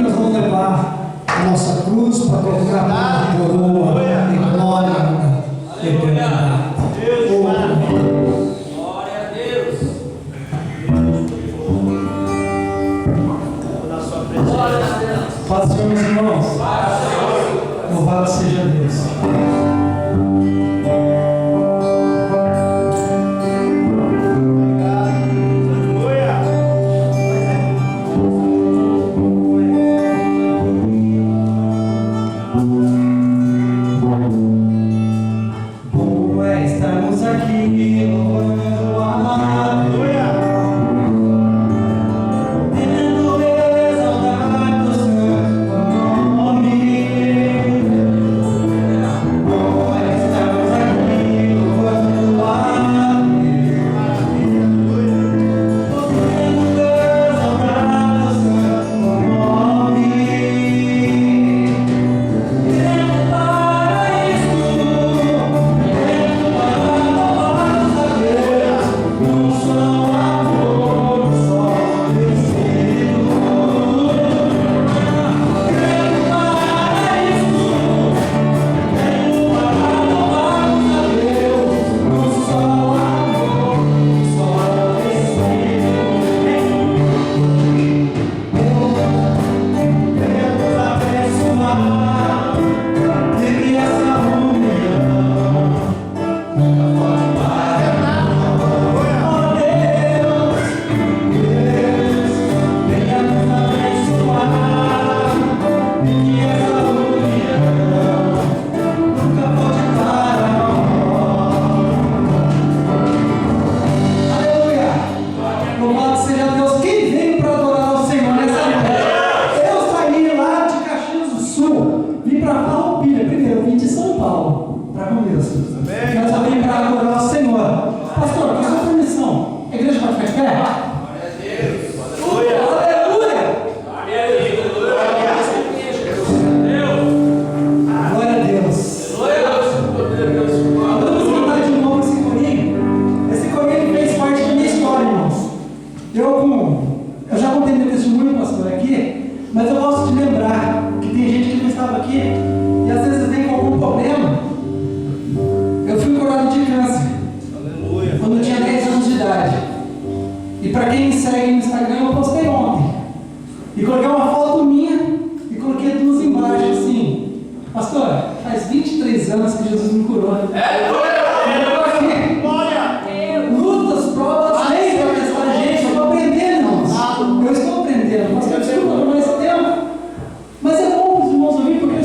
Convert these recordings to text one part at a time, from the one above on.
nós vamos levar a nossa cruz para colocar a coroa e glória eterna. Glória a Deus. Na sua presença. Paz do Senhor, meus irmãos. Louvado seja Deus.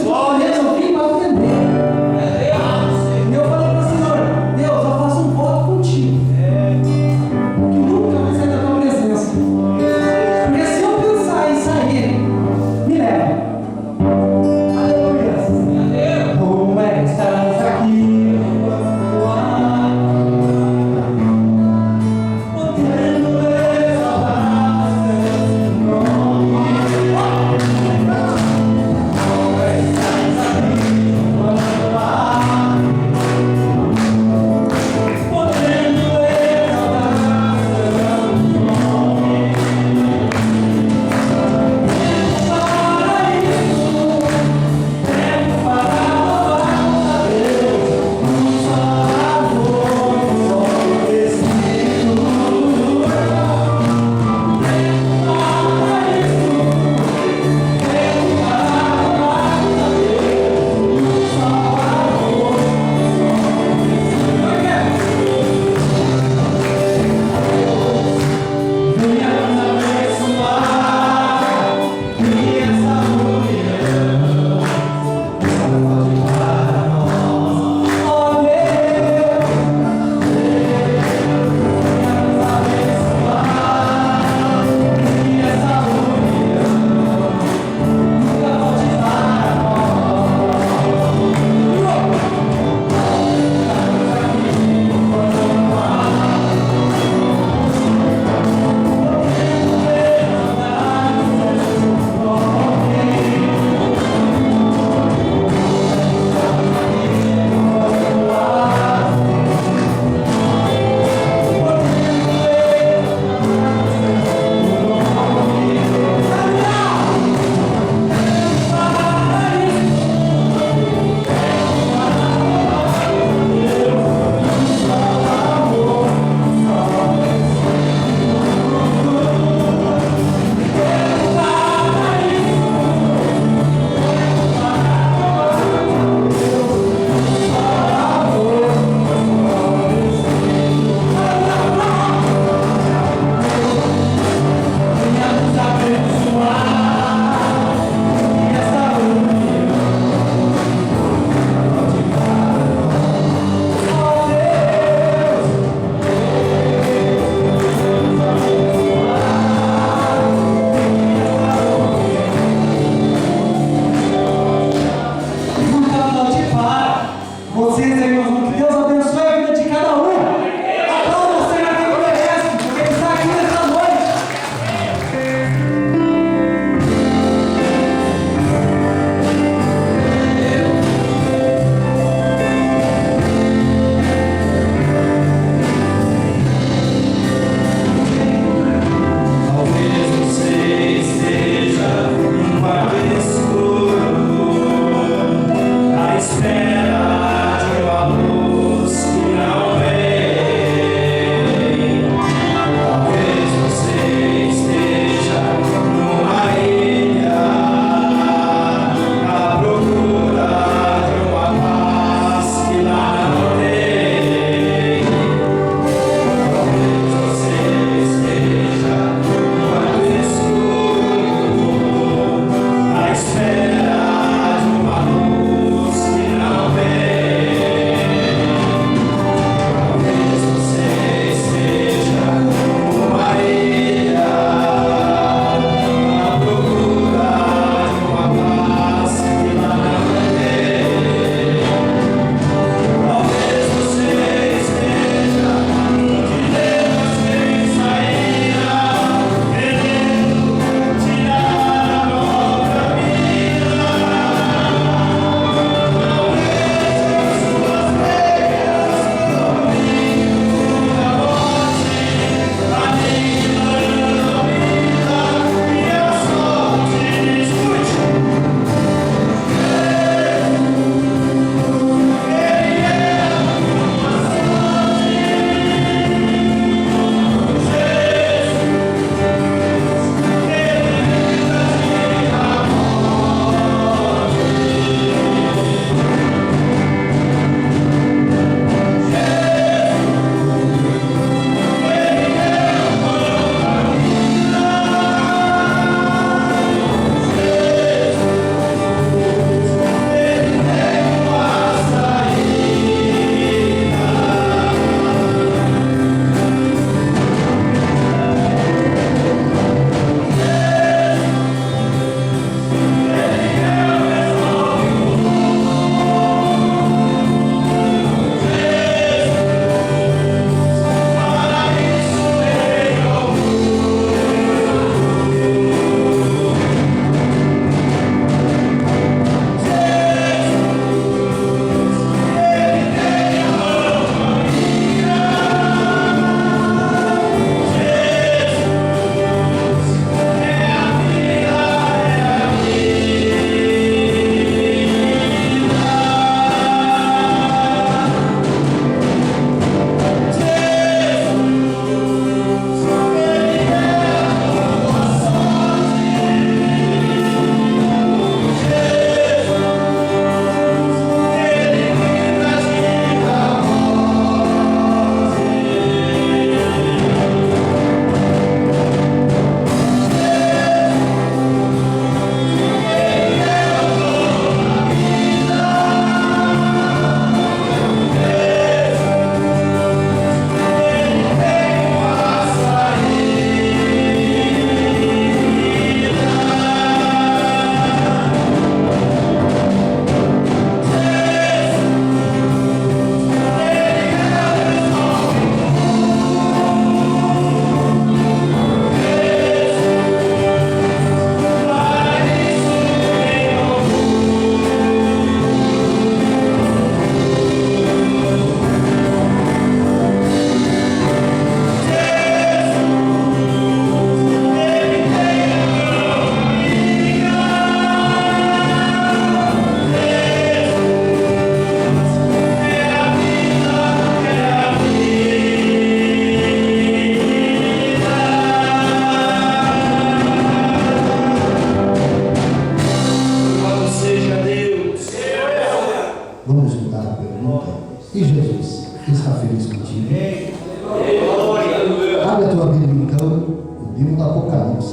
Glória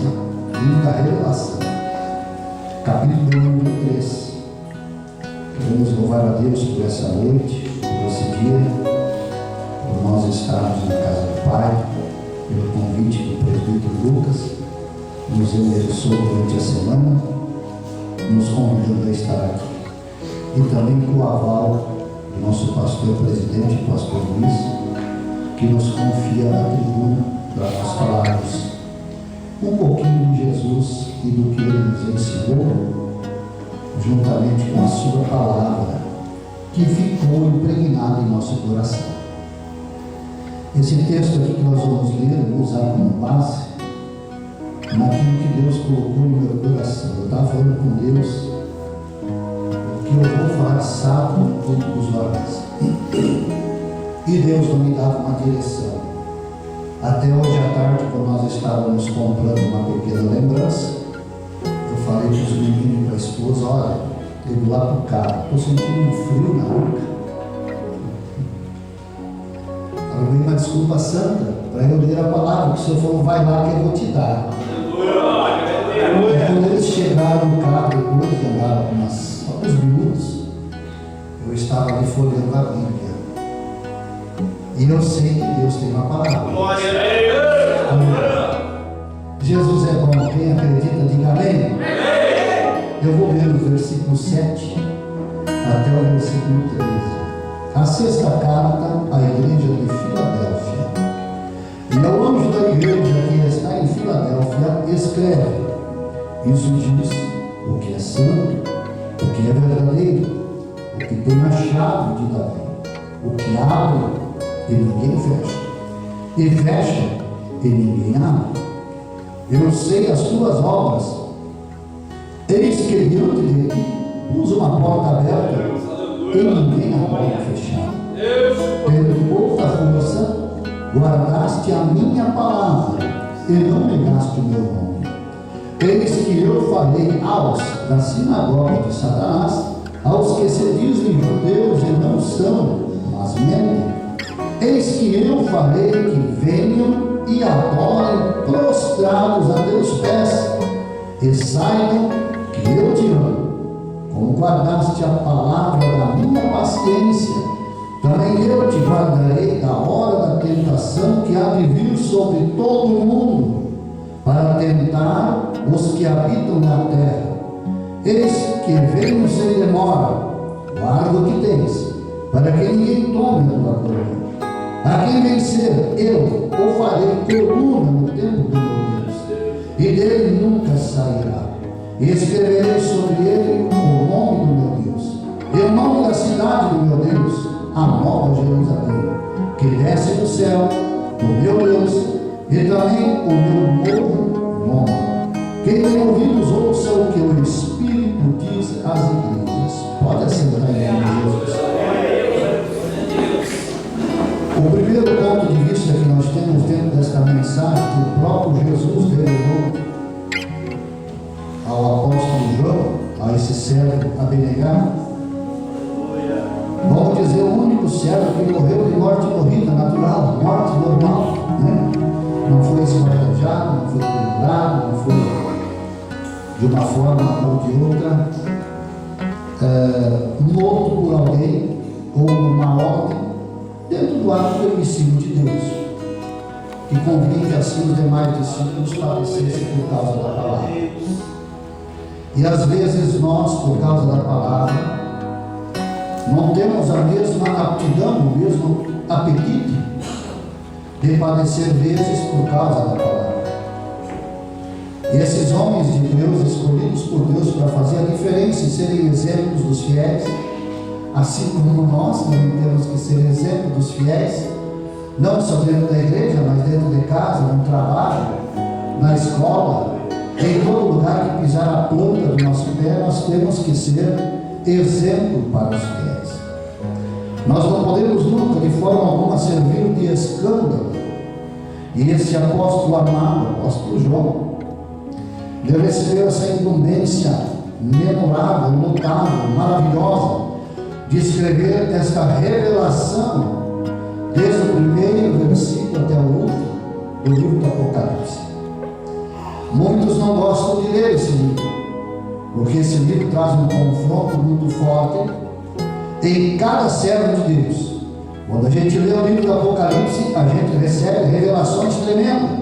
11, livro da Revelação, capítulo de número 3. Queremos louvar a Deus por essa noite, por esse dia, por nós estarmos na casa do Pai, pelo convite do presbítero Lucas, que nos endereçou durante a semana, nos convidando a estar aqui. E também com o aval do nosso pastor presidente, o pastor Luiz, que nos confia na tribuna para nós falarmos um pouquinho de Jesus e do que ele nos ensinou, juntamente com a sua palavra, que ficou impregnada em nosso coração. Esse texto aqui que nós vamos ler, vou usar como base naquilo que Deus colocou no meu coração. Eu estava falando com Deus, o que eu vou falar sábado no culto dos varões. E Deus não me dava uma direção. Até hoje à tarde, quando nós estávamos comprando uma pequena lembrança, eu falei para os meninos e para a esposa: olha, eu vou lá para o carro, estou sentindo um frio na nuca. Ela veio uma desculpa santa para eu ler a palavra, que o Senhor falou: vai lá que eu vou te dar. E quando eles chegaram no carro, depois de andar alguns minutos, eu estava ali folheando a Bíblia. E eu sei que Deus tem uma palavra. Jesus é bom. Quem acredita, diga amém. Eu vou ler o versículo 7 até o versículo 13. A sexta carta à igreja de Filadélfia. E ao anjo da igreja que está em Filadélfia, escreve: isso diz o que é santo, o que é verdadeiro, o que tem a chave de Davi, o que abre e ninguém fecha, e fecha e ninguém abre. Eu sei as tuas obras. Eis que diante de ti pus uma porta aberta e ninguém a pode fechar. Tendo pouca força, guardaste a minha palavra e não negaste o meu nome. Eis que eu falei aos da sinagoga de Satanás, aos que se dizem judeus e não são, mas mentem. Eis que eu falei que venham e adorem prostrados a teus pés, e saibam que eu te amo. Como guardaste a palavra da minha paciência, também eu te guardarei da hora da tentação que há de vir sobre todo o mundo, para tentar os que habitam na terra. Eis que venho sem demora. Guarda o que tens, para que ninguém tome a tua coroa. A quem vencer, eu o farei coluna no templo do meu Deus, e dele nunca sairá. E escreverei sobre ele o nome do meu Deus, e o nome da cidade do meu Deus, a nova Jerusalém, que desce do céu, do meu Deus, e também o meu novo nome. Quem tem ouvidos, ouça o que o Espírito diz às igrejas. Pode assentar em nome de Jesus. O primeiro ponto de vista que nós temos dentro desta mensagem, que o próprio Jesus revelou ao apóstolo João, a esse servo abnegado, vamos dizer, o único servo que morreu de morte morrida, natural, morte normal, né? Não foi esquartejado, não foi pendurado, não foi de uma forma ou de outra morto por alguém ou numa ordem, dentro do ato permissivo de Deus, que convinha que assim os demais discípulos padecessem por causa da palavra. E às vezes nós, por causa da palavra, não temos a mesma aptidão, o mesmo apetite de padecer vezes por causa da palavra. E esses homens de Deus, escolhidos por Deus para fazer a diferença e serem exemplos dos fiéis, assim como nós também temos que ser exemplo dos fiéis, não só dentro da igreja, mas dentro de casa, no trabalho, na escola, em todo lugar que pisar a planta do nosso pé, nós temos que ser exemplo para os fiéis. Nós não podemos nunca, de forma alguma, servir de escândalo. E esse apóstolo amado, apóstolo João, ele recebeu essa incumbência memorável, notável, maravilhosa, de escrever esta revelação desde o primeiro versículo até o último do livro do Apocalipse. Muitos não gostam de ler esse livro, porque esse livro traz um confronto muito forte em cada servo de Deus. Quando a gente lê o livro do Apocalipse, a gente recebe revelações tremendas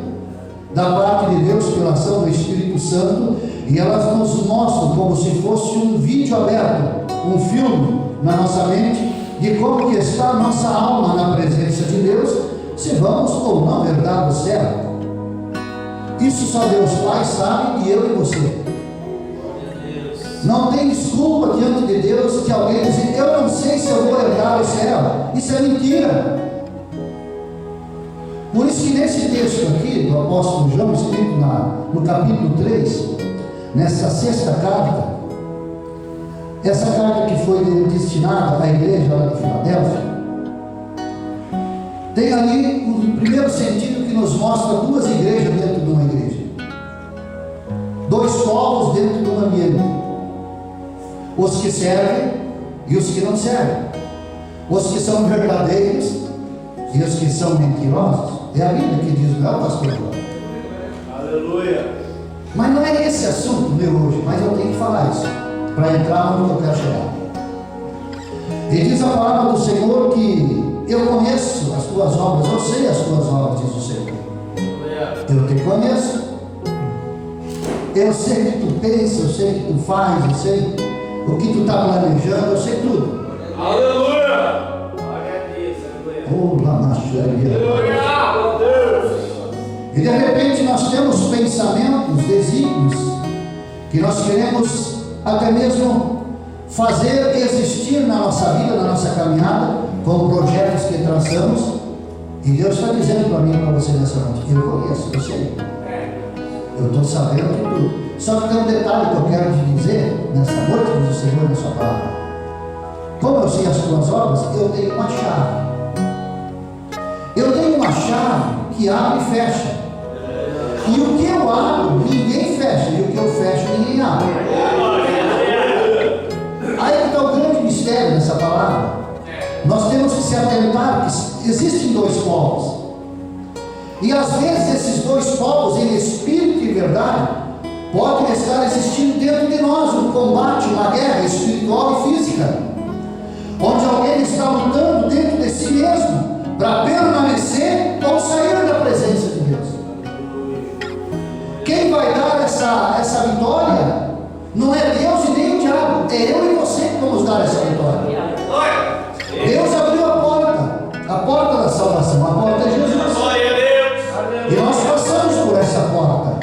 da parte de Deus pela ação do Espírito Santo, e elas nos mostram como se fosse um vídeo aberto, um filme na nossa mente, de como que está a nossa alma na presença de Deus, se vamos ou não herdar o céu. Isso só Deus Pai sabe, e eu e você. Não tem desculpa diante de Deus de alguém dizer: eu não sei se eu vou herdar o céu. Isso é mentira. Por isso que nesse texto aqui do apóstolo João, escrito no capítulo 3, nessa sexta carta, essa carta que foi destinada à igreja lá de Filadélfia, tem ali o primeiro sentido que nos mostra duas igrejas dentro de uma igreja, dois povos dentro de um ambiente: os que servem e os que não servem, os que são verdadeiros e os que são mentirosos. É a Bíblia que diz, não, pastor? Aleluia. Mas não é esse assunto meu hoje, mas eu tenho que falar isso para entrar onde eu quero chegar. E diz a palavra do Senhor que eu conheço as tuas obras, eu sei as tuas obras, diz o Senhor. Eu te conheço, eu sei o que tu pensa, eu sei o que tu faz, eu sei o que tu está planejando, eu sei tudo. Aleluia. Glória a Deus. Oh, lá na xeria. Aleluia. E de repente nós temos pensamentos, desígnios, que nós queremos até mesmo fazer existir na nossa vida, na nossa caminhada, com projetos que traçamos, e Deus está dizendo para mim e para você nessa noite: eu conheço, eu sei, eu estou sabendo de tudo. Só que tem um detalhe que eu quero te dizer nessa noite, diz o Senhor na sua palavra: como eu sei as tuas obras, eu tenho uma chave. Eu tenho uma chave que abre e fecha. E o que eu abro, ninguém fecha. E o que eu fecho, ninguém abre. Aí que está o grande mistério dessa palavra. Nós temos que se atentar que existem dois povos. E às vezes esses dois povos, em espírito e verdade, podem estar existindo dentro de nós um combate, uma guerra espiritual e física, onde alguém está lutando dentro de si mesmo para permanecer ou sair da presença de Deus. Quem vai dar essa vitória não é Deus e nem o diabo, é eu e você que vamos dar essa vitória. Deus abriu a porta da salvação, a porta é Jesus. E nós passamos por essa porta,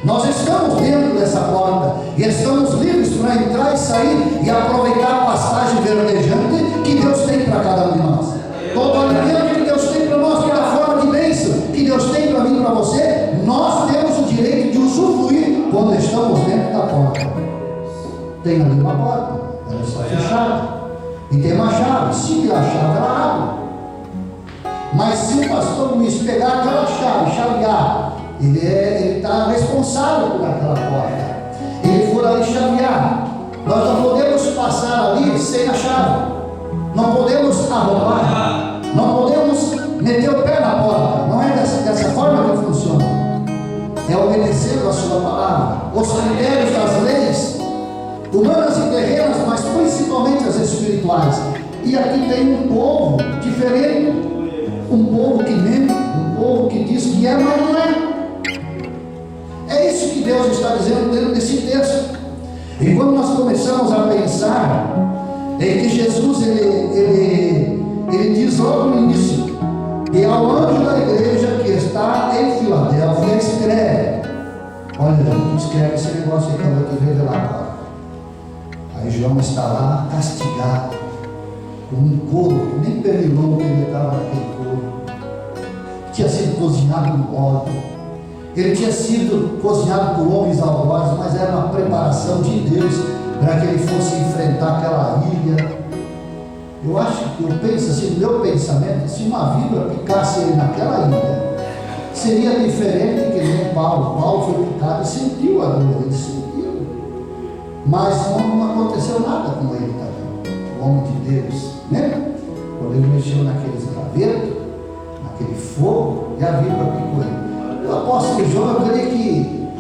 nós estamos dentro dessa porta e estamos livres para entrar e sair e aproveitar a pastagem verdejante que Deus tem para cada um de nós. Todo alimento que Deus tem para nós, toda forma de bênção que Deus tem para mim e para você, nós temos o direito de usufruir quando estamos dentro da porta. Tem ali uma porta, ela está fechada, e tem uma chave. Se a chave, ela abre. Mas se o pastor Luiz pegar aquela chave, chavear, ele está responsável por aquela porta. Ele for ali chavear, nós não podemos passar ali sem a chave. Não podemos arrombar, não podemos meter o pé na porta. Não é dessa forma que funciona. É obedecendo a sua palavra, os critérios das leis humanas e terrenas, mas principalmente as espirituais. E aqui tem um povo diferente, um povo que mente, um povo que diz que é, mas não é. É isso que Deus está dizendo dentro desse texto. E quando nós começamos a pensar em que Jesus ele diz logo no início, e ao anjo da igreja que está em Filadélfia escreve. Olha, gente, escreve esse negócio aí que eu vou te revelar agora. Aí João está lá castigado, com um couro, nem pernilongo que ele estava naquele couro, tinha sido cozinhado no óleo. Ele tinha sido cozinhado por homens algozes, mas era uma preparação de Deus para que ele fosse enfrentar aquela ilha. Eu acho que eu penso assim, meu pensamento, se uma víbora picasse ele naquela ilha, seria diferente que nem Paulo. Paulo foi picado e sentiu a dor, ele sentiu, mas não aconteceu nada com ele também. O homem de Deus, né? Quando ele mexeu naqueles gravetos, naquele fogo, e a víbora picou ele. O apóstolo João, eu creio que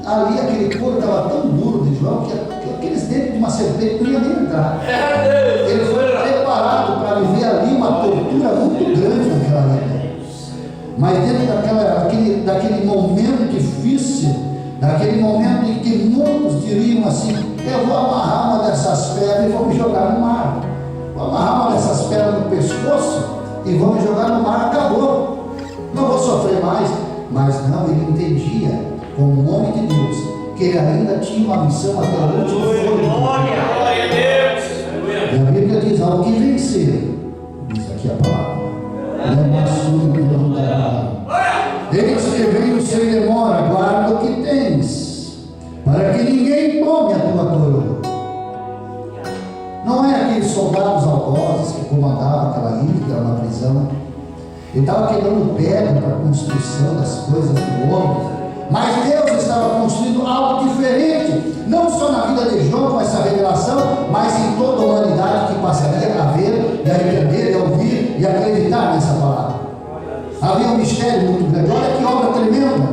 ali aquele couro estava tão duro de João que aqueles dentes de uma serpente não iam nem entrar. Ele foi preparado para viver ali uma tortura muito grande naquela vida. Mas dentro daquele momento difícil, daquele momento em que muitos diriam assim: eu vou amarrar uma dessas pedras e vou me jogar no mar. Vou amarrar uma dessas pedras no pescoço e vou me jogar no mar, acabou. Não vou sofrer mais. Mas não, ele entendia, como um homem de Deus, que ele ainda tinha uma missão até o último fôlego. Glória a Deus. E a Bíblia diz: ao que vencer, diz aqui a palavra, ele escreveu sem demora, guarda o que tens, para que ninguém tome a tua coroa. Não é aqueles soldados algozes que comandavam aquela ilha, que era uma prisão. Ele estava quebrando pedra para a construção das coisas do homem. Mas Deus estava construindo algo diferente, não só na vida de João com essa revelação, mas em toda a humanidade que passaria a ver, e a entender, e a ouvir e a acreditar nessa palavra. Havia um mistério muito grande. Olha que obra tremenda.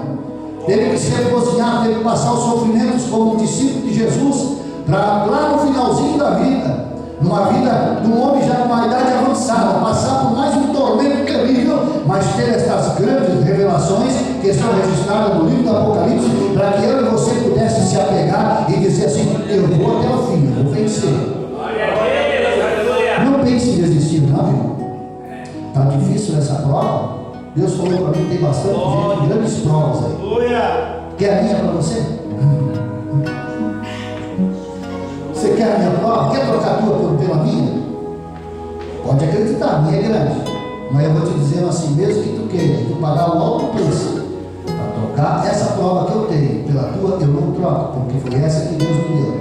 Teve que ser cozinhado, teve que passar os sofrimentos como discípulo de Jesus, para lá no finalzinho da vida, numa vida de um homem já com uma idade avançada, passar por mais um tormento terrível, mas ter estas grandes revelações que estão registradas no livro do Apocalipse, para que eu e você pudesse se apegar e dizer assim: eu vou até o fim, eu vou vencer. Não pense em desistir, não, irmão. Está difícil essa prova. Deus falou para mim que tem bastante gente, grandes provas aí. Quer a minha para você? Você quer a minha prova? Quer trocar a tua pela minha? Pode acreditar, a minha é grande. Mas eu vou te dizer assim: mesmo que tu queira, tu pagar o alto preço para trocar essa prova que eu tenho pela tua, eu não troco, porque foi essa que Deus me deu.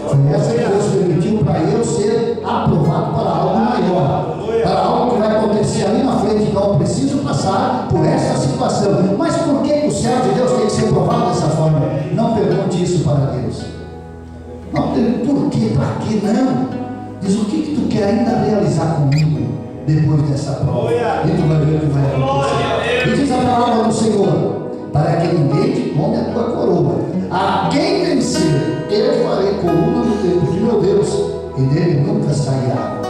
Foi essa que Deus permitiu para eu ser aprovado para algo maior, para algo que vai acontecer ali na frente. Então eu preciso passar por essa situação. Mas por que o céu de Deus tem que ser provado dessa forma? Não pergunte isso para Deus. Não pergunte por quê, para que não. Diz: o que tu quer ainda realizar comigo depois dessa prova? E tu vai ver o que vai acontecer. E diz a palavra do Senhor: para que ninguém te tome a tua coroa. A quem vencer, eu farei coluna no templo de meu Deus, e dele nunca sairá.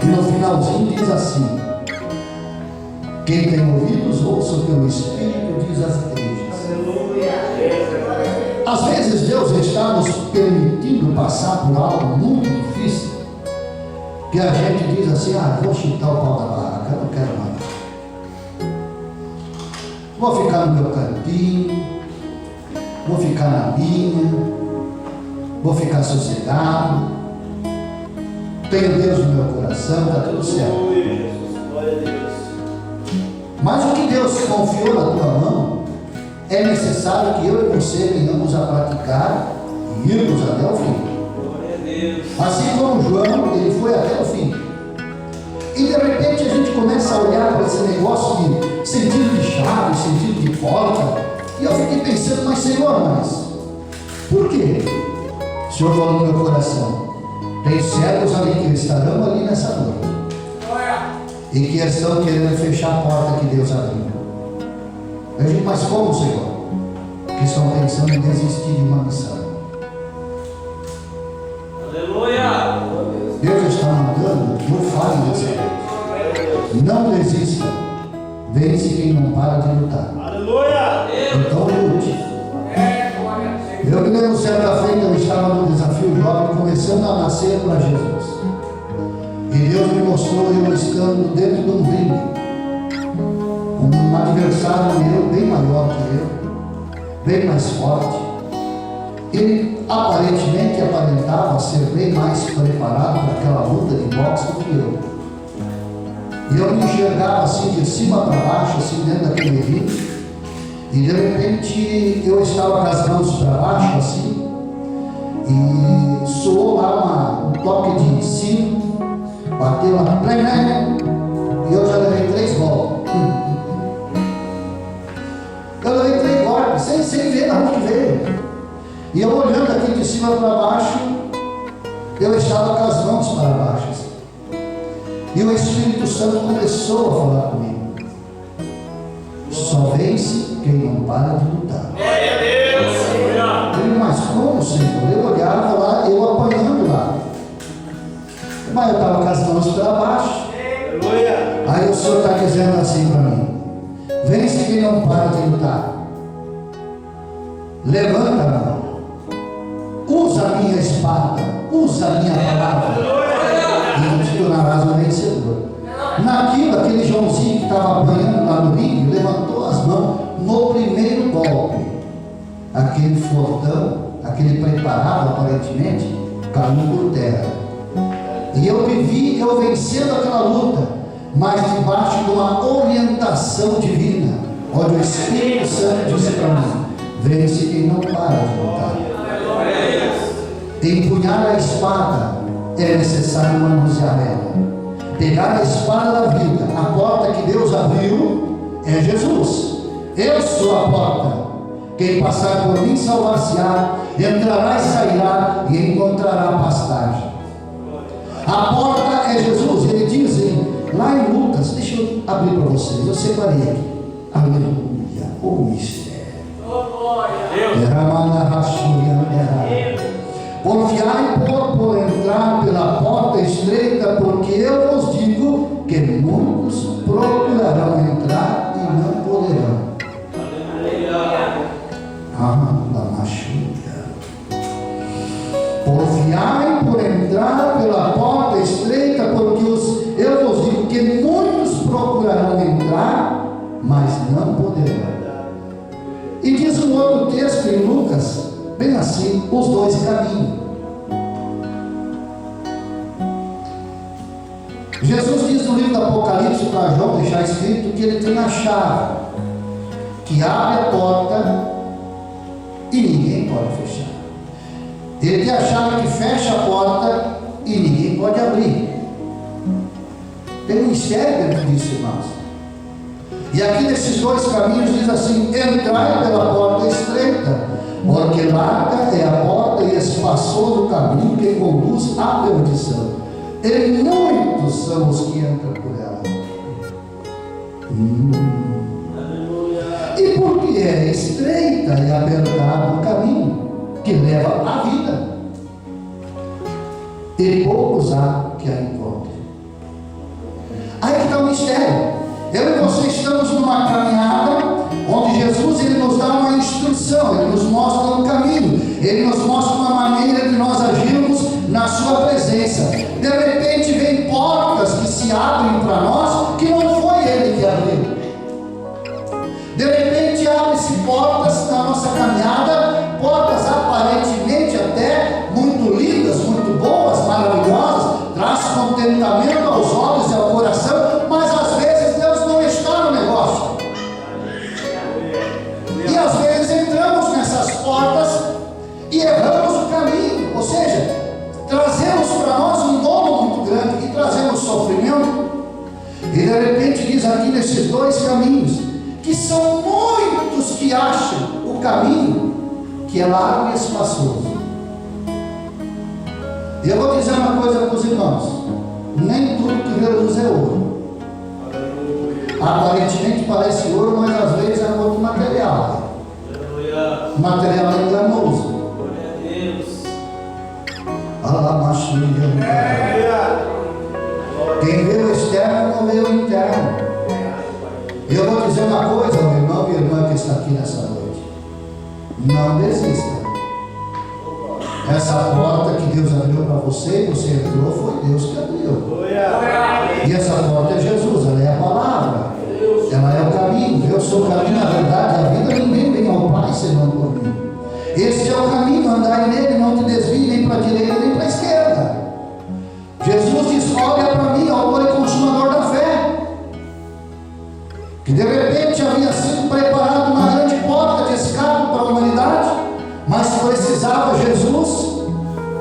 E no finalzinho diz assim: quem tem ouvidos, ouça o que o Espírito diz às igrejas. Às vezes Deus está nos permitindo passar por algo muito difícil, que a gente diz assim: vou chutar o pau da barraca, eu não quero mais. Vou ficar no meu cantinho, vou ficar na minha, vou ficar sossegado, tenho Deus no meu coração, está tudo certo. Mas o que Deus confiou na tua mão, é necessário que eu e você venhamos a praticar e irmos até o fim. Assim como João, ele foi até o fim. E de repente a gente começa a olhar para esse negócio de sentido de chave, sentido de porta. E eu fiquei pensando: mas Senhor, por quê? O Senhor falou no meu coração: tem servos ali que estarão ali nessa noite, e que estão querendo fechar a porta que Deus abriu. Eu digo: mas como, Senhor? Que estão pensando em desistir de uma missão. Aleluia! Deus está mandando: não fale dessa noite. Não desista. Vence quem não para de lutar. Aleluia! Então lute. Eu me lembro certa feita, eu estava no desafio jovem, começando a nascer para Jesus. E Deus me mostrou eu estando dentro de um ringue, com um adversário meu bem maior que eu, bem mais forte. Ele aparentemente aparentava ser bem mais preparado para aquela luta de boxe do que eu. E eu me enxergava assim de cima para baixo, assim dentro daquele ringue. E de repente eu estava com as mãos para baixo assim, e soou lá um toque de sino, bateu lá, e eu já levei 3 golpes. Eu levei 3 golpes, sem ver de onde veio. E eu olhando aqui de cima para baixo, eu estava com as mãos para baixo assim. E o Espírito Santo começou a falar comigo: só vence quem não para de lutar. Glória a Deus! Senhor. Eu olhava lá, eu apanhando lá. Mas eu estava com as mãos para baixo. Aleluia. Aí o Senhor está dizendo assim para mim: vence quem não para de lutar. Levanta a mão. Usa a minha espada. Usa a minha palavra. E te tornarás um vencedor. Naquilo, aquele Joãozinho que estava apanhando lá no ringue levantou as mãos no primeiro golpe. Aquele fortão, aquele preparado aparentemente, caiu por terra. E eu me vi, eu vencendo aquela luta, mas debaixo de uma orientação divina, onde o Espírito Santo disse para mim: vence quem não para de lutar. Empunhar a espada é necessário manusear ela. Pegar a espada da vida, a porta que Deus abriu é Jesus. Eu sou a porta. Quem passar por mim salvar-se-á, entrará e sairá e encontrará pastagem. A porta é Jesus. Ele diz lá em Lucas, deixa eu abrir para vocês, eu separei aqui. Aleluia, o mistério. Confiai por entrar pela porta estreita, porque eu vos digo que muitos procurarão entrar e não poderão. Confiai por entrar pela porta estreita, porque eu vos digo que muitos procurarão entrar, mas não poderão. E diz um outro texto em Lucas, bem assim, os dois caminhos. Jesus diz no livro do Apocalipse para João, deixar escrito que ele tem a chave que abre a porta e ninguém pode fechar. Ele tem a chave que fecha a porta e ninguém pode abrir. Tem um mistério dentro disso, irmãos. E aqui nesses dois caminhos diz assim: entrai pela porta estreita, porque larga é a porta e espaçoso o caminho que conduz à perdição. E muitos são os que entram por ela. E porque é estreita e apertado o caminho que leva à vida, e poucos há que a encontrem. Aí que está o mistério. Eu e você estamos numa caminhada onde Jesus ele nos dá uma instrução, ele nos mostra um caminho, ele nos mostra uma maneira de nós agirmos na sua presença. De repente vem portas que se abrem para nós que não foi ele que abriu. De repente abrem-se portas na nossa caminhada, portas aparentemente até muito lindas, muito boas, maravilhosas, traz contentamento aos olhos e ao coração, mas às vezes Deus não está no negócio. E às vezes entramos nessas portas e erramos o caminho, ou seja, trazemos para nós um dano muito grande e trazemos sofrimento. E de repente diz aqui nesses dois caminhos, que são muitos que acham o caminho que é largo e espaçoso. E eu vou dizer uma coisa para os irmãos: nem tudo que reluz é ouro. Aparentemente parece ouro, mas às vezes é outro material. O material é enganoso. Quem vê o externo não vê o interno. E eu vou dizer uma coisa, meu irmão e irmã que está aqui nessa noite: não desista. Essa porta que Deus abriu para você, e você entrou, foi Deus que abriu. E essa porta é Jesus, ela é a palavra, ela é o caminho. Eu sou o caminho, a verdade, a vida. Ninguém vem ao Pai senão por mim. Este é o caminho, andai nele, não te desvie nem para a direita nem para a esquerda. Jesus diz: olha para mim, autor e consumador da fé. Que de repente havia sido preparada uma grande porta de escape para a humanidade, mas precisava Jesus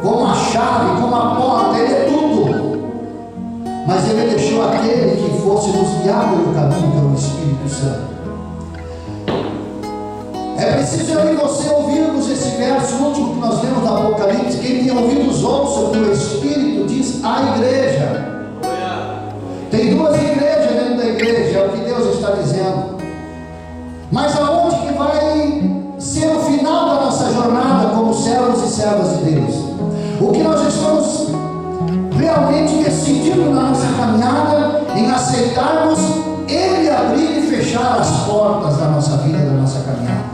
como a chave, como a porta. Ele é tudo, mas ele deixou aquele que fosse nos guiar pelo caminho, que é o Espírito Santo. É preciso eu e você ouvirmos esse verso último que nós lemos no Apocalipse. Quem tem ouvidos ouça o que o Espírito diz à igreja. Tem duas igrejas dentro da igreja, é o que Deus está dizendo. Mas aonde que vai ser o final da nossa jornada como servos e servas decidido na nossa caminhada em aceitarmos Ele abrir e fechar as portas da nossa vida, da nossa caminhada.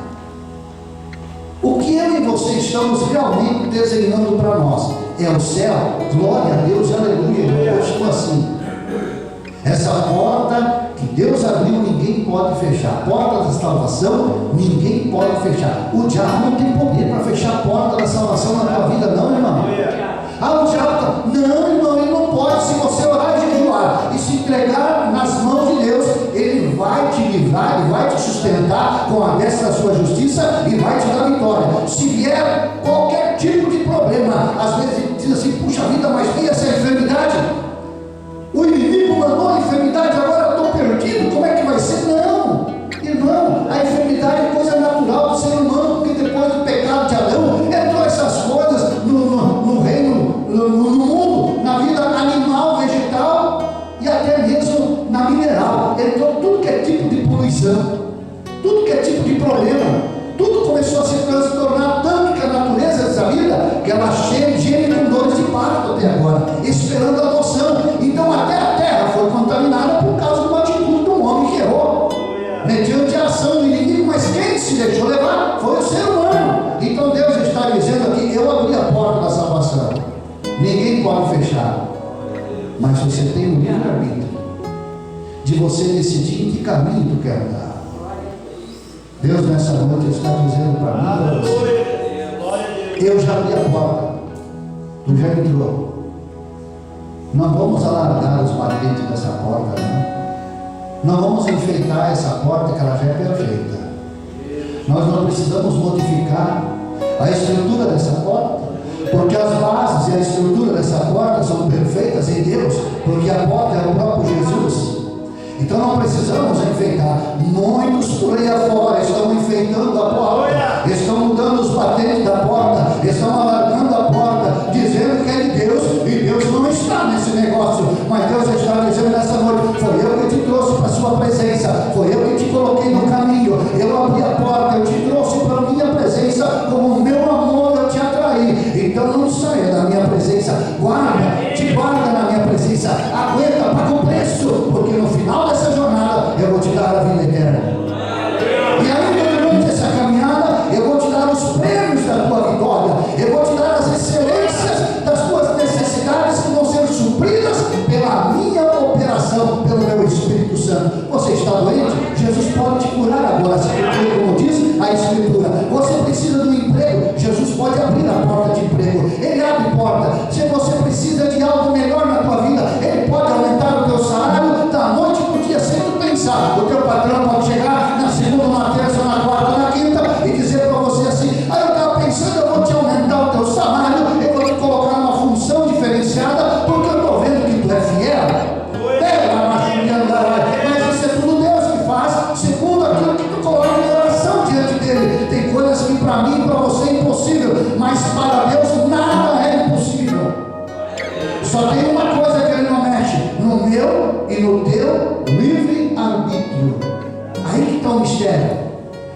O que eu e você estamos realmente desenhando para nós é o céu. Glória a Deus, aleluia. Eu estou assim. Essa porta que Deus abriu, ninguém pode fechar. A porta da salvação, ninguém pode fechar. O diabo não tem poder para fechar a porta da salvação na tua vida, não, irmão. Ah, o diabo está... Não, irmão, ele não pode. Se você orar e jejuar e se entregar nas mãos de Deus, Ele vai te livrar, Ele vai te sustentar com a destra da sua justiça e vai te dar vitória. Se vier qualquer tipo de problema, às vezes ele diz assim, puxa vida, mas vem essa enfermidade. O inimigo mandou a enfermidade, agora eu estou perdido, como é que vai ser? Não, irmão, a enfermidade é coisa natural do ser humano, porque depois do pecado de Adão, entrou essas coisas no reino, no mundo, na vida animal, vegetal e até mesmo na mineral. Entrou tudo que é tipo de poluição, tudo que é tipo de problema, tudo começou a se transtornar, tanto que a natureza dessa vida, que ela geme com dores de parto até agora, esperando a adoção. Então até a terra foi contaminada por causa de uma atitude de um homem que errou, mediante a ação do inimigo, mas quem se deixou levar foi o ser humano. Então Deus está dizendo aqui, eu abri a porta da salvação, ninguém pode fechar, mas você tem o livre-arbítrio de você decidir em que caminho tu quer andar. Deus nessa noite está dizendo para mim, para você, eu já abri a porta, tu já entrou. Não vamos alargar os batentes dessa porta, não vamos enfeitar essa porta, que ela já é perfeita. Nós não precisamos modificar a estrutura dessa porta, porque as bases e a estrutura dessa porta são perfeitas em Deus, porque a porta é o próprio Jesus. Então não precisamos enfeitar. Muitos por aí afora estão enfeitando a porta, estão mudando os batentes da porta, estão alargando a porta, dizendo que é de Deus, e Deus não está nesse negócio. Mas Deus está dizendo nessa noite, foi eu que te trouxe para a sua presença, foi eu que te coloquei no caminho, eu abri a porta, eu te trouxe para a minha presença, como o meu amor eu te atraí. Então não saia da minha presença, te guarda na minha presença, aguenta, paga o preço, porque no final dessa jornada eu vou te dar a vida eterna. E ainda durante essa caminhada eu vou te dar os prêmios da tua vitória, eu vou te dar as excelências das tuas necessidades que vão ser supridas pela minha operação, pelo meu Espírito Santo. Você está doente? Jesus pode te curar agora, porque como diz a Escritura, você precisa de um emprego, Jesus pode abrir a porta de emprego, Ele abre porta. Se você precisa de algo melhor na tua vida, Ele pode aumentar o teu salário da noite para o dia sem tu pensar. O teu patrão pode chegar na segunda, na terça, na quarta, na quinta e dizer para você assim, eu estava pensando, eu vou te aumentar o teu salário, eu vou te colocar numa função diferenciada, porque eu estou vendo que tu é fiel. Mas isso é tudo Deus que faz, segundo aquilo que tu coloca em oração diante dele. Tem coisas que para mim e para você é impossível, mas para Deus nada é impossível. Só tem uma coisa que Ele não mexe, no meu e no teu livre-arbítrio. Aí que está o mistério.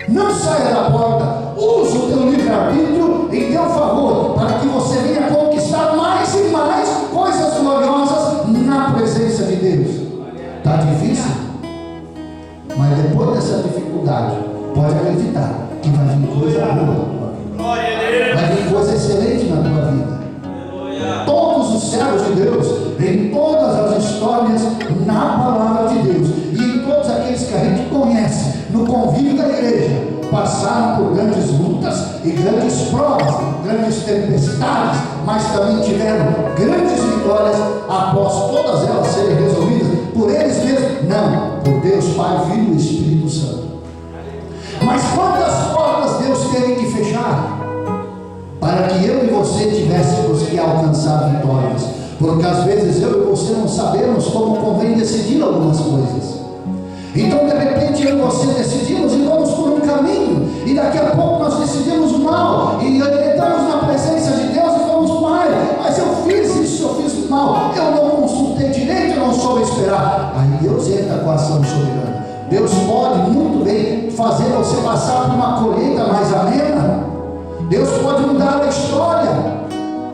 Não saia da porta, use o teu livre-arbítrio em teu favor, para que você venha conquistar mais e mais coisas gloriosas na presença de Deus. Está difícil? Mas depois dessa dificuldade, pode acreditar que vai vir coisa boa na tua vida. Vai vir coisa excelente na tua vida. Todos os servos de Deus, em todas as histórias, na palavra de Deus, e em todos aqueles que a gente conhece, no convívio da igreja, passaram por grandes lutas e grandes provas, grandes tempestades, mas também tiveram grandes vitórias após todas elas serem resolvidas por eles mesmos, não, por Deus Pai, Filho e Espírito Santo. Mas quantas portas Deus teve que fechar para que eu e você tivéssemos que alcançar vitórias? Porque às vezes eu e você não sabemos como convém decidir algumas coisas. Então de repente eu e você decidimos e vamos por um caminho, e daqui a pouco nós decidimos mal, e entramos na presença de Deus e vamos, Pai, mas eu fiz isso, eu fiz mal, eu não consultei direito, eu não soube esperar. Aí Deus entra com a ação soberana. Deus pode muito bem fazer você passar por uma colheita mais amena. Deus pode mudar a história.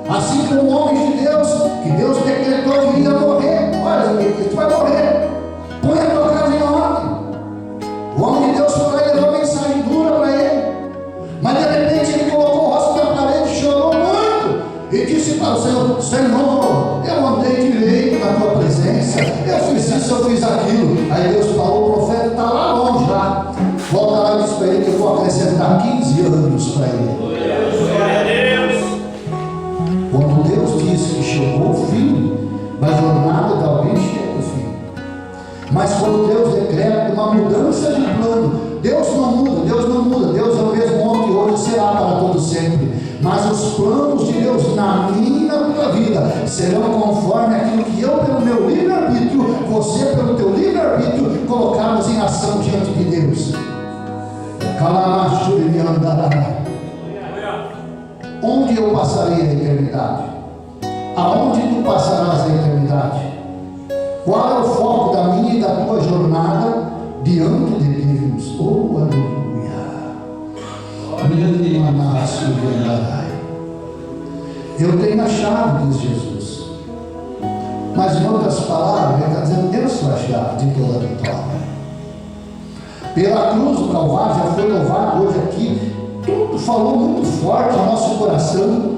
Assim como homens de Deus, que Deus decretou que ia morrer. Olha, tu vai morrer. Põe a tua casa em ordem. O homem de Deus foi lá e levou mensagem dura para ele. Mas de repente ele colocou o rosto na parede, chorou muito e disse para o Senhor: Senhor, eu andei direito na tua presença, eu fiz isso, eu fiz aquilo. Aí Deus falou: o profeta está lá longe já. Volta lá e diz para ele que eu vou acrescentar 15 anos para ele. Glória a Deus. Quando Deus disse que chegou o fim da jornada de alguém, chega o fim. Mas quando Deus decreta uma mudança de plano, Deus não muda, Deus não muda. Deus é o mesmo ontem, hoje, será para todo sempre. Mas os planos de Deus na minha e na tua vida serão conforme aquilo que eu, pelo meu livre-arbítrio, você, pelo teu livre-arbítrio, colocamos em ação diante de Deus. Onde eu passarei a eternidade? Aonde tu passarás a eternidade? Qual é o foco da minha e da tua jornada diante de Deus? Oh, aleluia! Eu tenho a chave, diz Jesus. Mas em outras palavras, ele está dizendo: eu sou a chave de toda a vitória. Pela cruz do Calvário, já foi louvado hoje aqui, tudo falou muito forte ao nosso coração.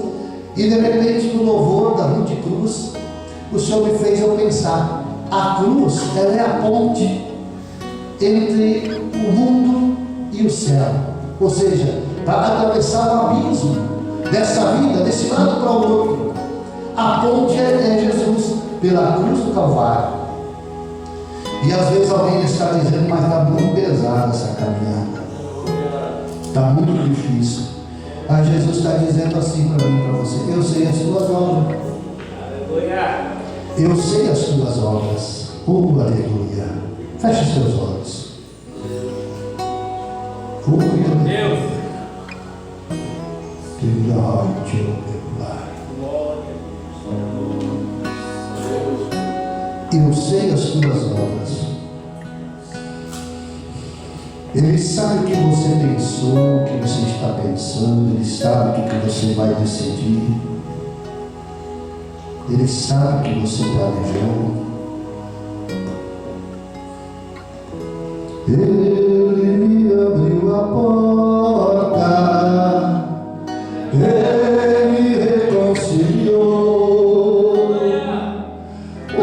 E de repente, no louvor da Ruth Cruz, o Senhor me fez eu pensar: a cruz, ela é a ponte entre o mundo e o céu. Ou seja, para atravessar o abismo dessa vida, desse lado para o outro. A ponte é Jesus, pela cruz do Calvário. E às vezes alguém está dizendo: mas está muito pesada essa caminhada, está muito difícil. Aí Jesus está dizendo assim para mim e para você: eu sei as tuas obras. Eu sei as tuas obras. Oh, aleluia. Feche os teus olhos. Oh, Deus. Eu sei as tuas obras. Ele sabe o que você pensou, o que você está pensando. Ele sabe o que você vai decidir. Ele sabe o que você planejou. Ele me abriu a porta, Ele me reconciliou, o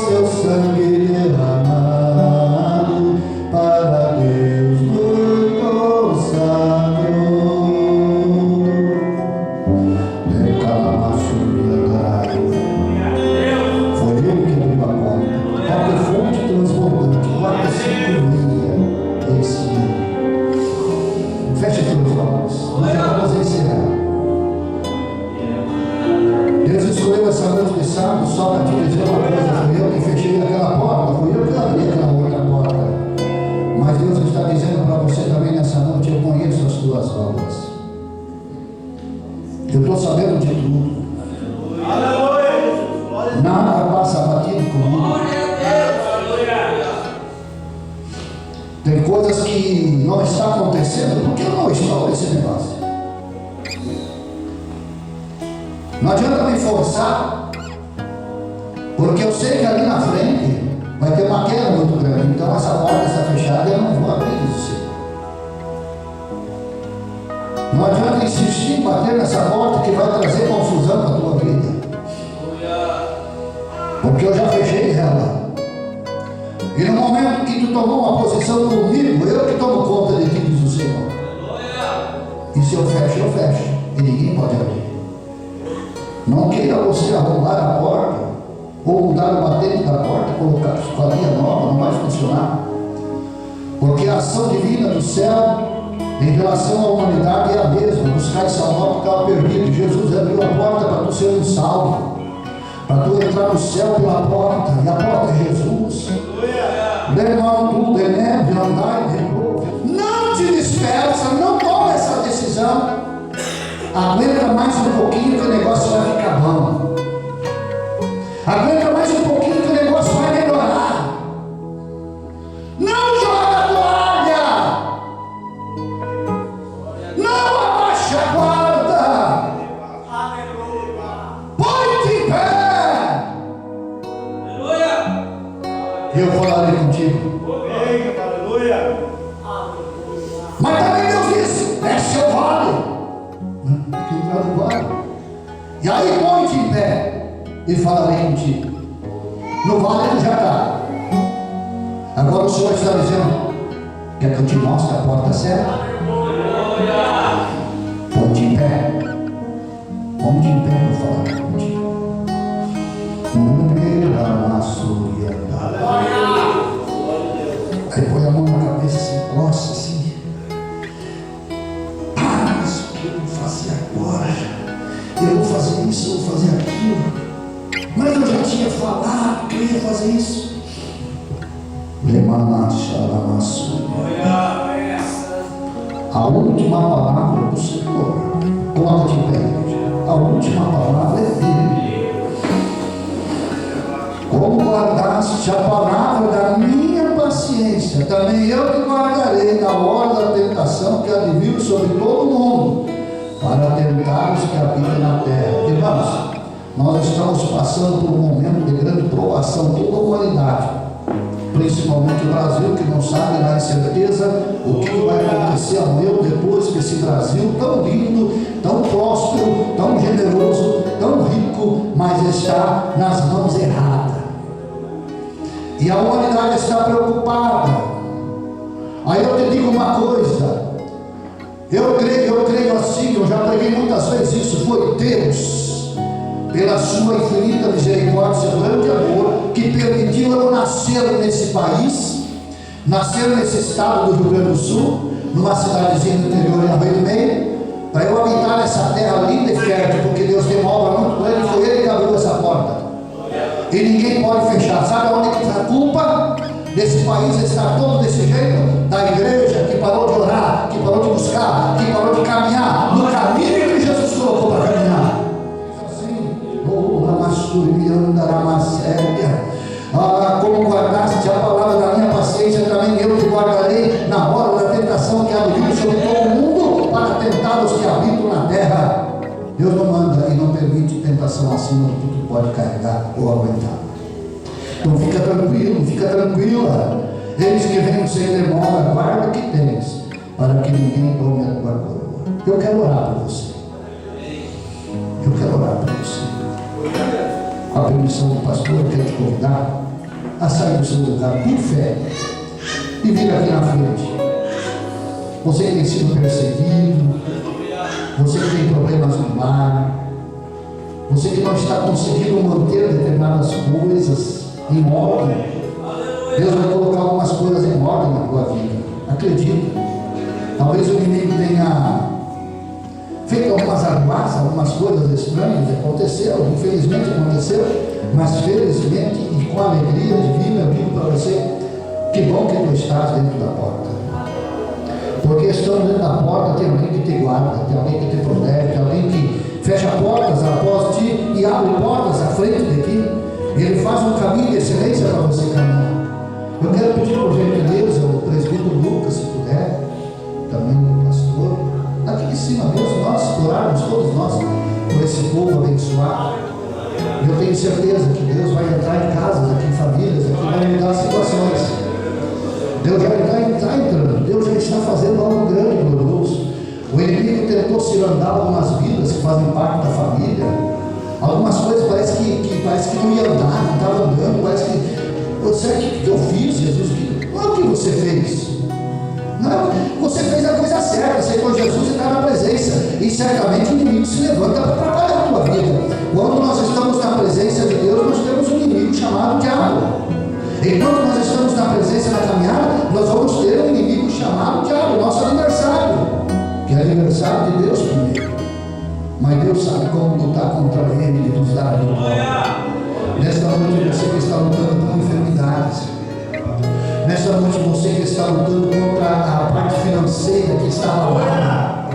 seu sangue derramado para Deus me consagrou. Foi Ele que abriu a porta. Qualquer fonte transbordante, qualquer circulia esse. Feche teus olhos. Nós já vamos encerrar. Deus escolheu essa noite de sábado só para te dizer uma coisa: foi eu que fechei aquela porta, foi eu que abri aquela outra porta. Mas Deus está dizendo para você também nessa noite: eu conheço as tuas obras. Eu estou sabendo de tudo. Nada passa batido comigo. Tem coisas que não estão acontecendo porque eu não estou nesse negócio. Não adianta me forçar, porque eu sei que ali na frente vai ter uma queda muito grande. Então essa porta está fechada e eu não vou abrir isso. Não adianta insistir em bater nessa porta que vai trazer confusão para a tua vida, porque eu já fechei ela. E no momento que tu tomou uma posição comigo, eu que tomo conta de ti, diz o Senhor. E se eu fecho, eu fecho. E ninguém pode abrir. Não queira você arrombar a porta, ou mudar o batente da porta, colocar escolinha nova, não vai funcionar. Porque a ação divina do céu em relação à humanidade é a mesma: buscar e salvar o que estava perdido. Jesus abriu a porta para tu ser um salvo, para tu entrar no céu pela porta, e a porta é Jesus. Não te dispersa, não toma essa decisão. Aguenta mais um pouquinho que o negócio vai ficar bom. Aguenta mais um pouquinho que o negócio vai melhorar. Não joga a toalha. Não abaixa a guarda. eu falarei contigo. Aleluia. Mas também Deus disse: desce ao vale. Tem que entrar no vale. E aí põe-te em pé e falarei contigo. No vale tu já está. Agora o Senhor está dizendo: quer que eu te mostre a porta certa? Põe-te em pé. Põe-te em pé e eu falarei contigo. Aí põe a mão na cabeça assim, gosta assim. Mas o que eu vou fazer agora? Eu vou fazer isso, eu vou fazer aquilo. Mas eu já tinha falado que eu ia fazer isso. A última palavra do Senhor. Coloca de pé. A última palavra é dele. Como guardaste a palavra da minha paciência, também eu te guardarei na hora da tentação que advir sobre todo o mundo, para tentar os que habitam na terra. Irmãos, nós estamos passando por um momento de grande provação, toda a humanidade, principalmente o Brasil, que não sabe na incerteza o que vai acontecer amanhã ou depois, que esse Brasil tão lindo, tão próspero, tão generoso, tão rico, mas está nas mãos erradas. E a humanidade está preocupada. Aí eu te digo uma coisa, eu creio assim, eu já preguei muitas vezes isso, foi Deus, pela sua infinita misericórdia, seu grande amor, que permitiu eu nascer nesse país, nascer nesse estado do Rio Grande do Sul, numa cidadezinha do interior em Arroio do Meio, para eu habitar nessa terra linda e fértil, porque Deus tem uma obra muito grande, foi Ele que abriu essa porta. E ninguém pode fechar. Sabe onde que está a culpa desse país estar todo desse jeito? Da igreja que parou de orar, que parou de buscar, que parou de caminhar no caminho que Jesus colocou para caminhar. Assim, como guardaste a palavra da minha paciência, também eu te guardarei na hora da tentação que há de vir sobre todo o mundo, para tentar os que habitam na terra. Deus não manda e não permite tentação acima do que tu pode carregar ou aguentar. Então fica tranquilo, fica tranquila. Eles que vêm sem demora, guarda o que tens, para que ninguém tome a tua coroa. Eu quero orar por você. Eu quero orar por você. Com a permissão do pastor, eu quero te convidar a sair do seu lugar por fé e vir aqui na frente. Você que tem sido perseguido, você que tem problemas no lar, você que não está conseguindo manter determinadas coisas em ordem, Deus vai colocar algumas coisas em ordem na tua vida. Acredita. Talvez o inimigo tenha feito algumas arruaças, algumas coisas estranhas, aconteceram, infelizmente aconteceu, mas felizmente e com alegria divina eu digo para você, que bom que tu estás dentro da porta. Porque estando dentro da porta tem alguém que te guarda, tem alguém que te protege, tem alguém que fecha portas após ti e abre portas à frente de ti. E Ele faz um caminho de excelência para você caminhar. Eu quero pedir por gentileza o presbítero Lucas, se puder, também o pastor, aqui de cima mesmo, nós orarmos todos nós por esse povo abençoado. Eu tenho certeza que Deus vai entrar em casas, aqui em famílias, aqui vai mudar situações. Deus já está entrando, Deus já está fazendo algo grande, glorioso. O inimigo tentou cirandar algumas vidas que fazem parte da família. Algumas coisas parece que não ia andar, não estava andando, parece que. Você, o que eu fiz, Jesus? Não é o que você fez. Não, você fez a coisa certa, aceitou Jesus e está na presença. E certamente o inimigo se levanta para atrapalhar a tua vida. Quando nós estamos na presença de Deus, nós temos um inimigo chamado diabo. Enquanto nós estamos na presença da caminhada, nós vamos ter um inimigo chamado diabo, nosso aniversário, que é aniversário de Deus primeiro. Mas Deus sabe como lutar contra ele e nos dar a vitória. Nesta noite você que está lutando com enfermidades, nesta noite você que está lutando contra a parte financeira que está lá,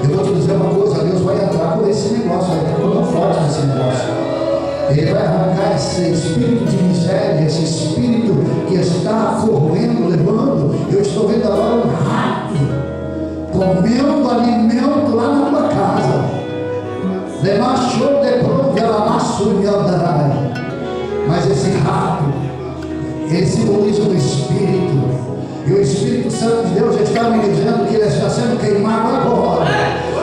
eu vou te dizer uma coisa, Deus vai entrar por esse negócio, vai entrar muito forte nesse negócio. Ele vai arrancar esse espírito de miséria, esse espírito que está corroendo, levando. Eu estou vendo agora um rato comendo alimento lá na tua casa. Mas esse rato, Ele simboliza o Espírito. E o Espírito Santo de Deus está me dizendo que ele está sendo queimado agora.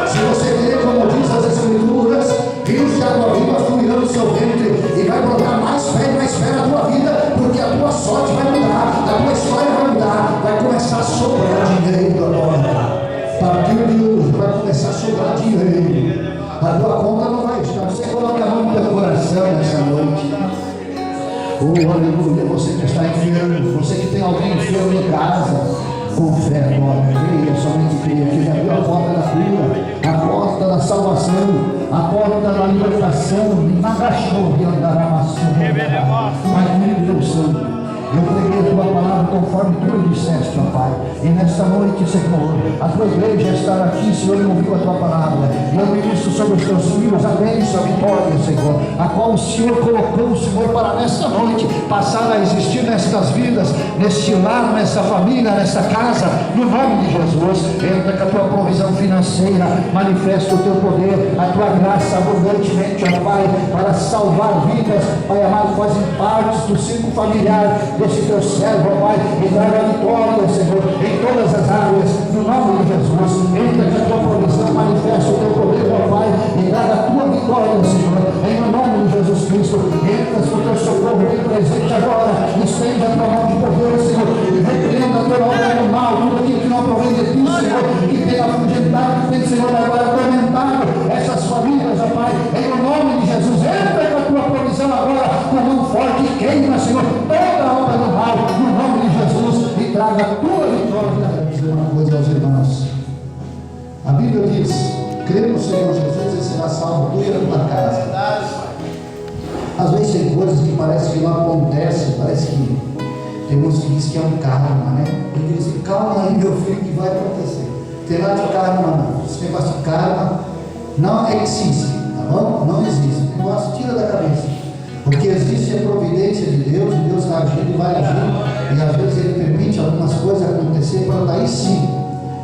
Se você crê, como diz as Escrituras, rios de água viva fluirão do seu ventre e vai brotar mais fé na tua vida, porque a tua sorte vai mudar, a tua história vai mudar, vai começar a sobrar dinheiro agora. A partir de hoje vai começar a sobrar dinheiro. A tua conta não vai estar. Você coloca a mão no teu coração nessa noite. Oh, aleluia, você que está enfermo, você que tem alguém enfermo em casa, com fé agora, creia, somente creia, que ele abriu a porta da cura, a porta da salvação, a porta da libertação, na gachorra e andaramação. Mas meu Deus Santo, eu preguei a tua palavra conforme tu disseste, ó Pai. E nesta noite, Senhor, a tua igreja está aqui, Senhor, e ouviu a tua palavra. E eu ministro sobre os teus filhos a bênção, a vitória, Senhor, a qual o Senhor colocou, Senhor, para nesta noite passar a existir nestas vidas, neste lar, nessa família, nessa casa, no nome de Jesus. Entra com a tua provisão financeira, manifesta o teu poder, a tua graça abundantemente, ó Pai, para salvar vidas, Pai amado, fazem parte do círculo familiar desse teu servo, ó Pai, e traga vitória, Senhor, em todas as áreas, no nome de Jesus. Entra com a tua provisão, manifesta o teu poder, ó Pai, e traga a tua vitória, Senhor, em nome de Jesus Cristo. Entra com o teu socorro bem presente agora, estende a tua mão de poder, Senhor, e repreenda toda obra do mal, tudo aquilo que não provém de ti, Senhor, que tem afugentado, que tem, Senhor, agora atormentado essas famílias, ó Pai, em nome de Jesus. Entra com a tua provisão agora, com a mão forte, e queima, Senhor, toda a obra do mal, no nome de Jesus, e traga a tua vitória. Quero dizer uma coisa aos irmãos. A Bíblia diz: crê no Senhor Jesus e será salvo tu e a tua casa. Às vezes tem coisas que parece que não acontecem, parece que tem uns que dizem que é um karma, né? Eu digo assim: calma aí, meu filho, que vai acontecer. Tem nada de karma, não. Esse negócio de karma não existe, tá bom? Não existe. O negócio tira da cabeça. Porque existe a providência de Deus, e Deus está agindo e vai agir, e às vezes Ele permite algumas coisas acontecer para daí sim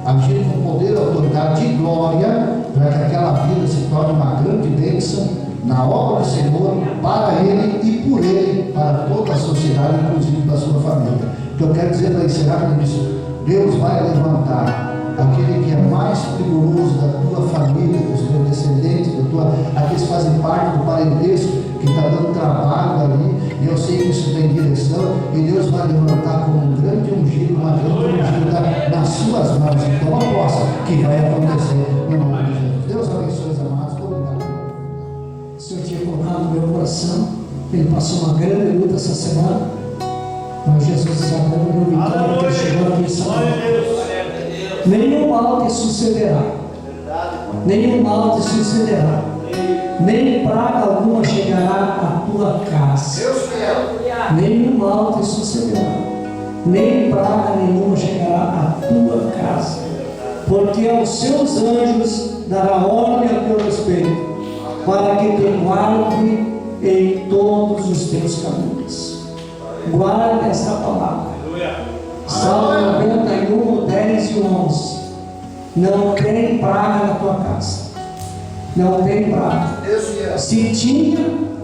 agir com poder, autoridade e glória, para que aquela vida se torne uma grande bênção na obra do Senhor, para Ele e por Ele, para toda a sociedade, inclusive para a sua família. O que eu quero dizer para encerrar com isso: Deus vai levantar aquele que é mais rigoroso da tua família, dos teus descendentes, aqueles que fazem parte do parentesco, que está dando trabalho ali, e eu sei que isso tem direção, e Deus vai levantar como um grande ungido, uma grande ungida nas suas mãos. Então aposta que vai acontecer no nome de Jesus. Deus abençoe os amados. Obrigado. O Senhor tinha colocado no meu coração, Ele passou uma grande luta essa semana, mas Jesus está dando meu vitória, que chegou aqui em São nenhum mal te sucederá, nenhum mal te sucederá, nem praga alguma chegará à tua casa. Nenhum mal te sucederá, nem praga nenhuma chegará à tua casa, porque aos seus anjos dará ordem a teu respeito, para que te guarde em todos os teus caminhos. Guarde esta palavra. Salmo 91, 10 e 11. Não tem praga na tua casa. Não tem praga. Se tinha,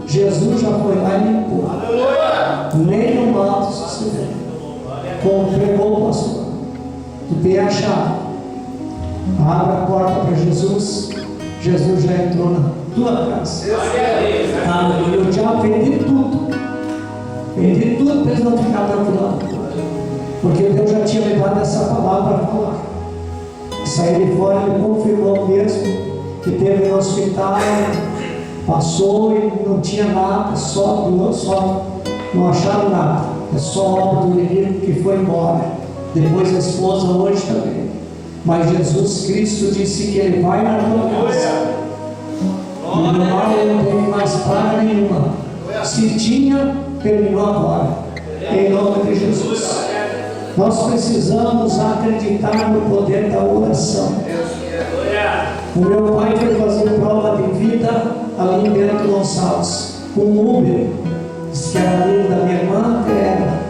Jesus já foi lá e limpou. Nem o mal te sucedeu. Como pregou o pastor. Tu tem a chave. Abre a porta para Jesus. Jesus já entrou na tua casa. Aleluia. Eu já vendi tudo. Vendi tudo para eles não ficar tranquilos. Porque Deus já tinha me dado essa palavra para falar. Saí de fora e confirmou mesmo que teve no hospital, passou e não tinha nada, só não acharam nada. É só obra do inimigo que foi embora. Depois a esposa hoje também. Mas Jesus Cristo disse que Ele vai na tua casa. E no mal não tem mais praga nenhuma. Se tinha, terminou agora. Em nome de Jesus. Nós precisamos acreditar no poder da oração. O meu pai foi fazer prova de vida ali em Bento Gonçalves, com um Uber, disse que era amigo da minha irmã, era.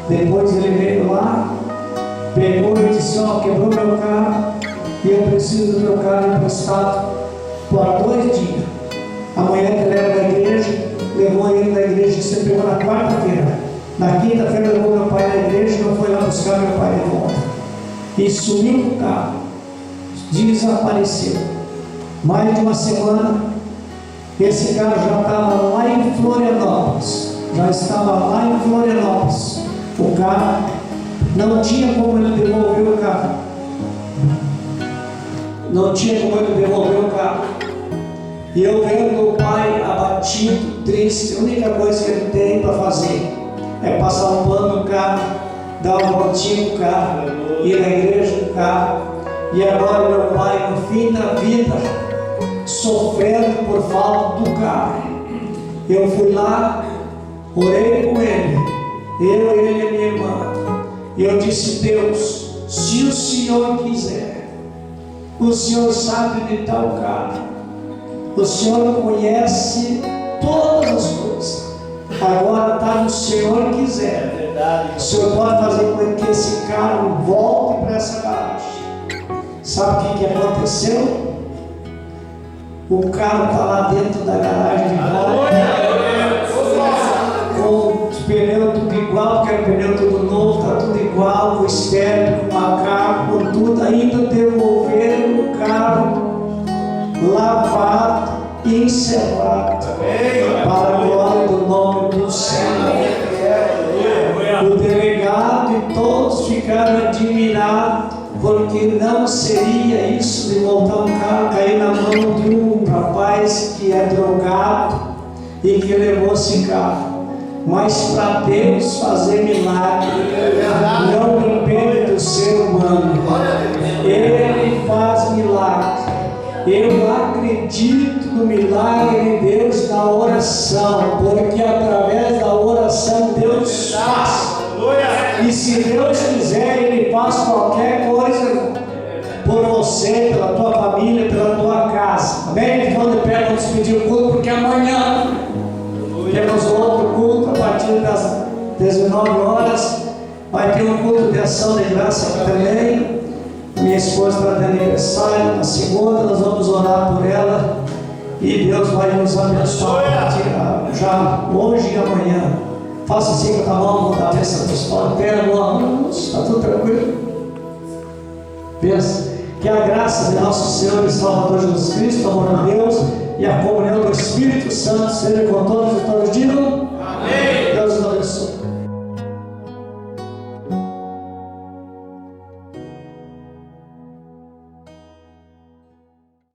Depois ele veio lá, pegou e disse: ó, quebrou meu carro e eu preciso do meu carro emprestado por 2 dias. Amanhã ele leva da igreja, levou ele da igreja, você pegou na quarta-feira. Na quinta-feira levou meu pai na igreja e não foi lá buscar meu pai de volta. E sumiu com o carro. Desapareceu. Mais de uma semana, esse carro já estava lá em Florianópolis. Já estava lá em Florianópolis. O carro, não tinha como ele devolver o carro. Não tinha como ele devolver o carro. E eu vendo o pai abatido, triste, a única coisa que ele tem para fazer é passar um pano no carro, dar uma voltinha no carro, ir na igreja no carro. E agora meu pai, no fim da vida, sofrendo por falta do carro. Eu fui lá, orei com ele, ele e a minha irmã. E eu disse: Deus, se o Senhor quiser, o Senhor sabe onde está o carro. O Senhor conhece todas as coisas. Agora está no Senhor quiser. O Senhor pode fazer com que esse carro volte para essa garagem. Sabe o que aconteceu? O carro está lá dentro da garagem de volta, com os pneus tudo igual, porque era pneu tudo novo, está tudo igual, o estéreo, com o macaco, com tudo. Ainda devolveram o carro lavado e encerrado para a glória do nome do Senhor. O delegado e todos ficaram admirados, porque não seria isso de voltar um carro cair na mão de um rapaz que é drogado e que levou esse carro. Mas para Deus fazer milagre não depende do ser humano. Ele faz milagre. Eu acredito no milagre de Deus na oração, porque através da oração Deus faz. E se Deus quiser, Ele faz qualquer coisa por você, pela tua família, pela tua casa. Amém? Então, de pé, vamos pedir o culto, porque amanhã temos outro culto a partir das 19 horas. Vai ter um culto de ação de graça aqui também. Minha esposa está de aniversário. Na segunda nós vamos orar por ela e Deus vai nos abençoar já hoje e amanhã. Faça assim com a mão, vou dar a bênção para os pais. Pera, está tudo tranquilo? Pensa. Que a graça de nosso Senhor e Salvador Jesus Cristo, o amor de Deus e a comunhão do Espírito Santo seja com todos